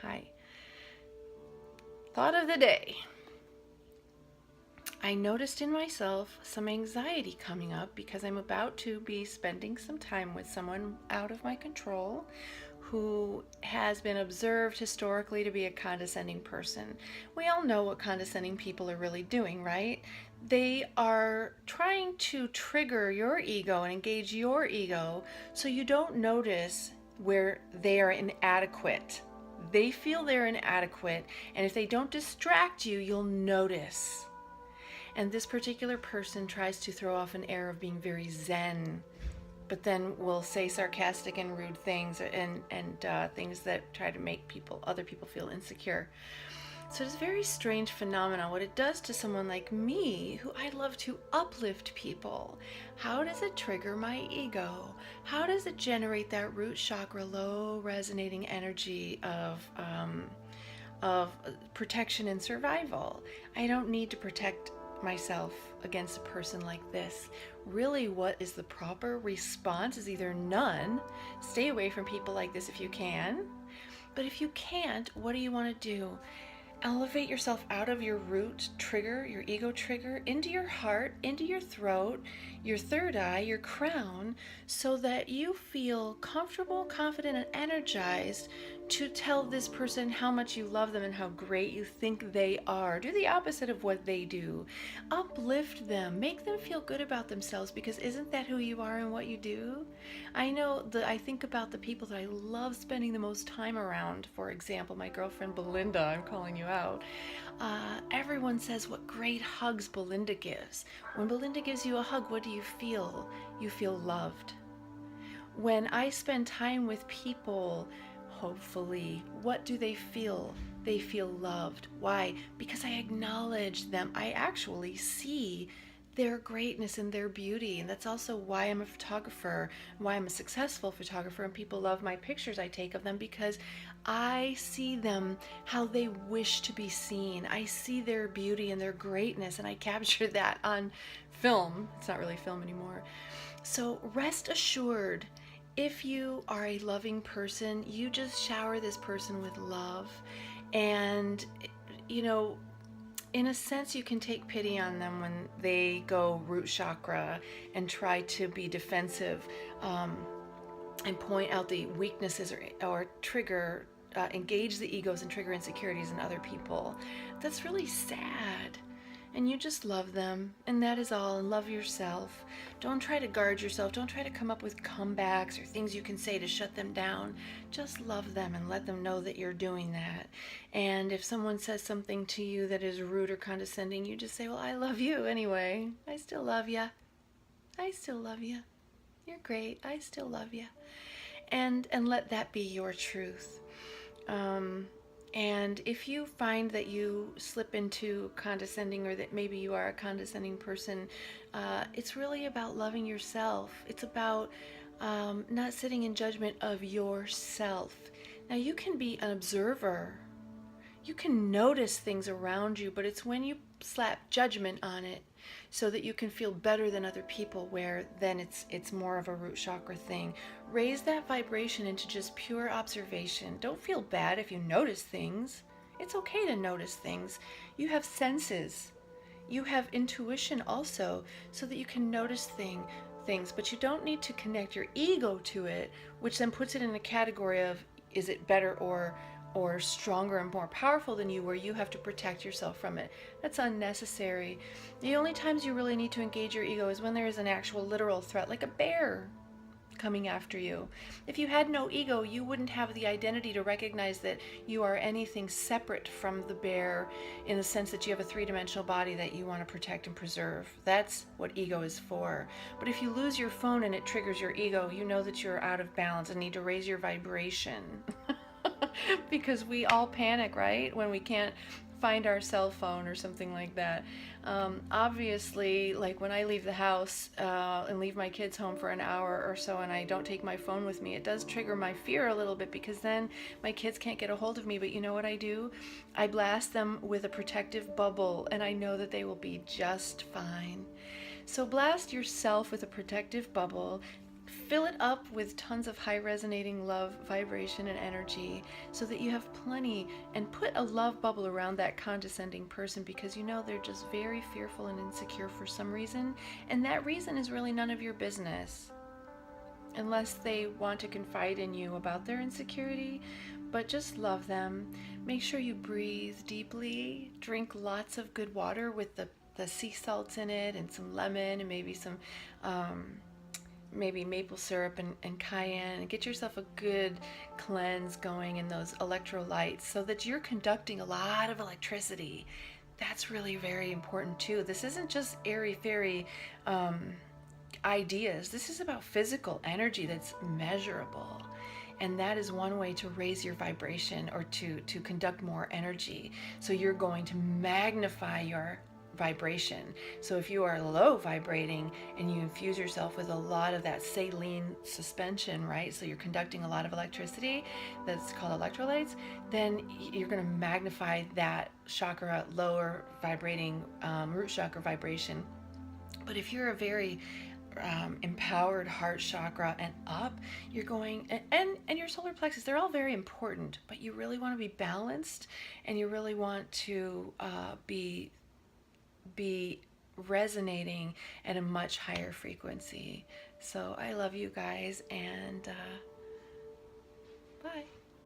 Hi. Thought of the day. I noticed in myself some anxiety coming up because I'm about to be spending some time with someone out of my control who has been observed historically to be a condescending person. We all know what condescending people are really doing, right? They are trying to trigger your ego and engage your ego so you don't notice where they are inadequate. They feel they're inadequate, and if they don't distract you, you'll notice. And this particular person tries to throw off an air of being very zen, but then will say sarcastic and rude things and things that try to make other people feel insecure. So it's a very strange phenomenon. What it does to someone like me, who I love to uplift people, how does it trigger my ego? How does it generate that root chakra, low resonating energy of protection and survival? I don't need to protect myself against a person like this. Really, what is the proper response is either none, stay away from people like this if you can, but if you can't, what do you want to do? Elevate yourself out of your root trigger, your ego trigger, into your heart, into your throat, your third eye, your crown, so that you feel comfortable, confident, and energized to tell this person how much you love them and how great you think they are. Do the opposite of what they do. Uplift them. Make them feel good about themselves, because isn't that who you are and what you do? I think about the people that I love spending the most time around. For example, my girlfriend Belinda, I'm calling you out. Everyone says what great hugs Belinda gives. When Belinda gives you a hug, what do you feel? You feel loved. When I spend time with people, hopefully, what do they feel? They feel loved. Why? Because I acknowledge them. I actually see their greatness and their beauty. And that's also why I'm a photographer, why I'm a successful photographer, and people love my pictures I take of them, because I see them how they wish to be seen. I see their beauty and their greatness, and I capture that on film. It's not really film anymore. So rest assured, if you are a loving person, you just shower this person with love. And, in a sense, you can take pity on them when they go root chakra and try to be defensive, and point out the weaknesses or trigger, engage the egos and trigger insecurities in other people. That's really sad. And you just love them, and that is all, and love yourself. Don't try to guard yourself. Don't try to come up with comebacks or things you can say to shut them down. Just love them and let them know that you're doing that. And if someone says something to you that is rude or condescending, you just say, well, I love you anyway. I still love you. I still love you. You're great. I still love you. And let that be your truth. And if you find that you slip into condescending, or that maybe you are a condescending person, it's really about loving yourself. It's about not sitting in judgment of yourself. Now, you can be an observer. You can notice things around you, but it's when you slap judgment on it so that you can feel better than other people, where then it's more of a root chakra thing. Raise that vibration into just pure observation. Don't feel bad if you notice things. It's okay to notice things. You have senses. You have intuition also, so that you can notice things, but you don't need to connect your ego to it, which then puts it in a category of, is it better or stronger and more powerful than you, where you have to protect yourself from it. That's unnecessary. The only times you really need to engage your ego is when there is an actual literal threat, like a bear coming after you. If you had no ego, you wouldn't have the identity to recognize that you are anything separate from the bear, in the sense that you have a three-dimensional body that you want to protect and preserve. That's what ego is for. But if you lose your phone and it triggers your ego, you know that you're out of balance and need to raise your vibration. Because we all panic, right, when we can't find our cell phone or something like that. Obviously, like when I leave the house and leave my kids home for an hour or so, and I don't take my phone with me, it does trigger my fear a little bit, because then my kids can't get a hold of me. But you know what I do? I blast them with a protective bubble, and I know that they will be just fine. So blast yourself with a protective bubble. fill it up with tons of high resonating love, vibration, and energy so that you have plenty, and put a love bubble around that condescending person, because you know they're just very fearful and insecure for some reason, and that reason is really none of your business unless they want to confide in you about their insecurity. But just love them. Make sure you breathe deeply, drink lots of good water with the sea salts in it, and some lemon, and maybe some maybe maple syrup and cayenne, and get yourself a good cleanse going in those electrolytes so that you're conducting a lot of electricity. That's really very important too. This isn't just airy fairy ideas. This is about physical energy that's measurable. And that is one way to raise your vibration, or to conduct more energy. So you're going to magnify your vibration. So if you are low vibrating and you infuse yourself with a lot of that saline suspension, right? So you're conducting a lot of electricity, that's called electrolytes, then you're going to magnify that chakra, lower vibrating root chakra vibration. But if you're a very empowered heart chakra and up, you're going, and your solar plexus, they're all very important, but you really want to be balanced, and you really want to be resonating at a much higher frequency. So I love you guys, and bye.